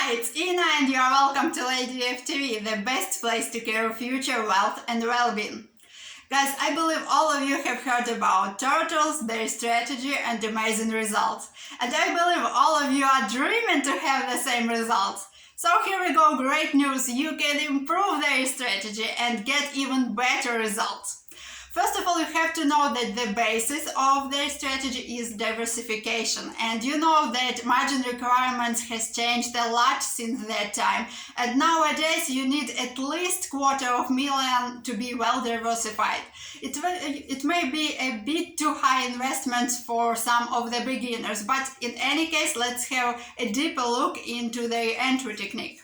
Hi, it's Ina and you are welcome to Lady FTV, the best place to care future wealth and well-being. Guys, I believe all of you have heard about turtles, their strategy and amazing results. And I believe all of you are dreaming to have the same results. So here we go, great news, you can improve their strategy and get even better results. First of all, you have to know that the basis of their strategy is diversification, and you know that margin requirements has changed a lot since that time, and nowadays you need at least $250,000 to be well diversified. It may be a bit too high investments for some of the beginners, but in any case, let's have a deeper look into their entry technique.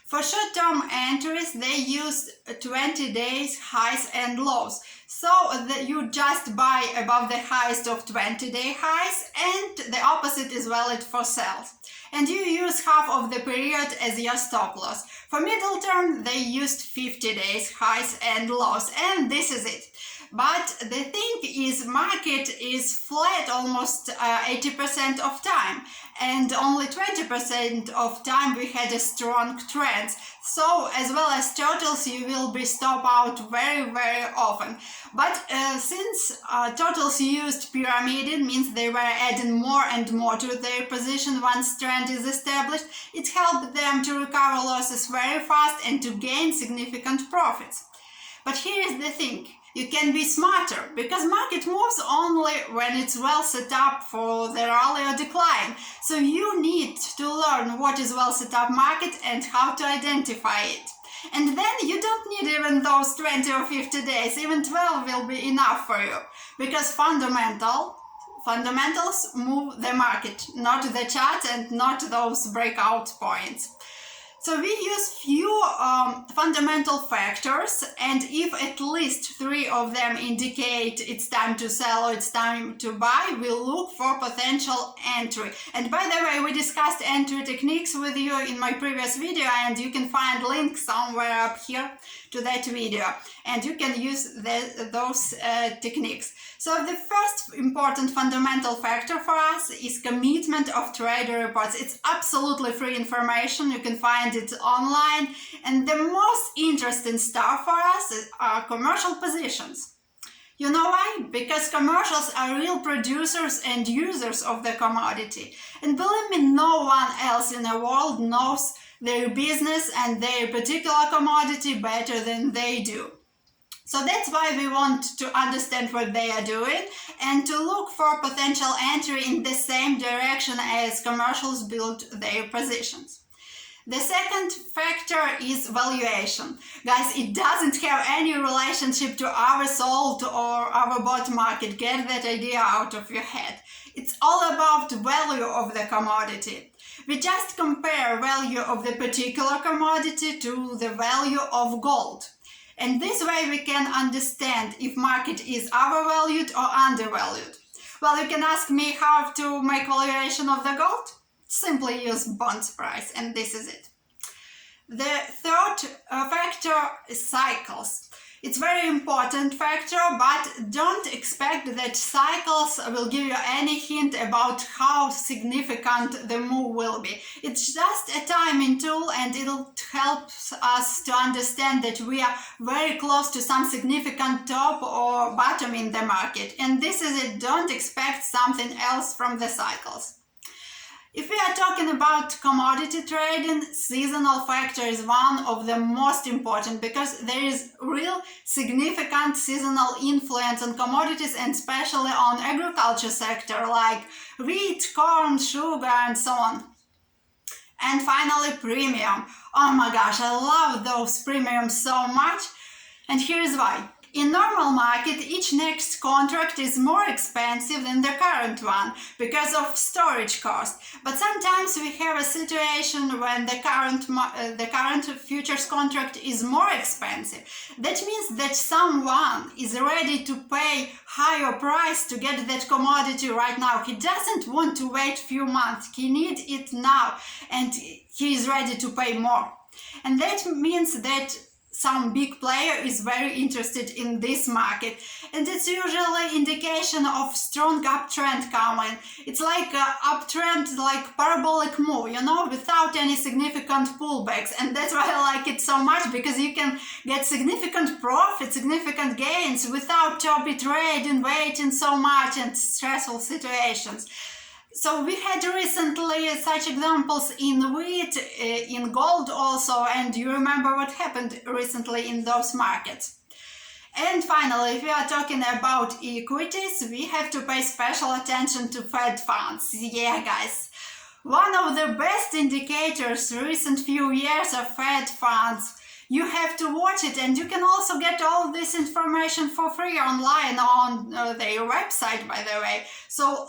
For short-term entries, they use 20 days highs and lows. So that you just buy above the highest of 20-day highs, and the opposite is valid for sells. And you use half of the period as your stop loss. For middle term, they used 50 days highs and lows, and this is it. But the thing is, market is flat almost 80% of time, and only 20% of time we had a strong trend. So as well as turtles, you will be stop out very often. But since turtles used pyramiding, means they were adding more and more to their position once trend is established, it helped them to recover losses very fast and to gain significant profits. But here is the thing. You can be smarter, because market moves only when it's well set up for the rally or decline. So you need to learn what is well set up market and how to identify it. And then you don't need even those 20 or 50 days, even 12 will be enough for you, because fundamentals move the market, not the chart and not those breakout points. So we use few fundamental factors, and if at least 3 of them indicate it's time to sell or it's time to buy, we'll look for potential entry. And by the way, we discussed entry techniques with you in my previous video, and you can find link somewhere up here to that video, and you can use those techniques. So the first important fundamental factor for us is commitment of trader reports. It's absolutely free information, you can find it online, and the most interesting stuff for us are commercial positions. You know why? Because commercials are real producers and users of the commodity. And believe me, no one else in the world knows their business and their particular commodity better than they do. So that's why we want to understand what they are doing and to look for potential entry in the same direction as commercials build their positions. The second factor is valuation. Guys, it doesn't have any relationship to our sold or our bought market. Get that idea out of your head. It's all about value of the commodity. We just compare value of the particular commodity to the value of gold. And this way we can understand if market is overvalued or undervalued. Well, you can ask me how to make valuation of the gold. Simply use bonds price, and this is it. The third factor is cycles. It's very important factor, but don't expect that cycles will give you any hint about how significant the move will be. It's just a timing tool, and it'll help us to understand that we are very close to some significant top or bottom in the market. And this is it, don't expect something else from the cycles. If we are talking about commodity trading, seasonal factor is one of the most important, because there is real significant seasonal influence on commodities, and especially on agriculture sector like wheat, corn, sugar and so on. And finally, premium. Oh my gosh, I love those premiums so much, and here's why. In normal market, each next contract is more expensive than the current one because of storage cost. But sometimes we have a situation when the current futures contract is more expensive. That means that someone is ready to pay higher price to get that commodity right now. He doesn't want to wait few months. He needs it now, and he is ready to pay more. And that means that some big player is very interested in this market, and it's usually indication of strong uptrend coming. It's like a uptrend, like parabolic move, you know, without any significant pullbacks, and that's why I like it so much, because you can get significant profit, significant gains without choppy trading, waiting so much and stressful situations. So we had recently such examples in wheat, in gold also, and you remember what happened recently in those markets. And finally, if we are talking about equities, we have to pay special attention to Fed funds. Yeah, guys. One of the best indicators recent few years of Fed funds. You have to watch it, and you can also get all this information for free online on their website, by the way. So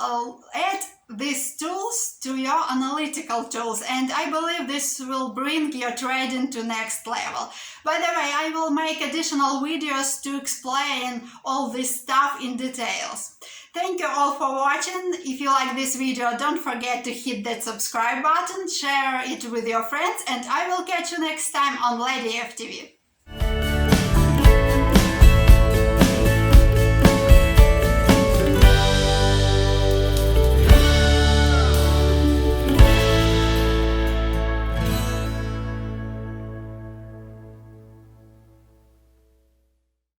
add these tools to your analytical tools, and I believe this will bring your trading to next level. By the way, I will make additional videos to explain all this stuff in details. Thank you all for watching. If you like this video, don't forget to hit that subscribe button, share it with your friends, and I will catch you next time on Lady FTV.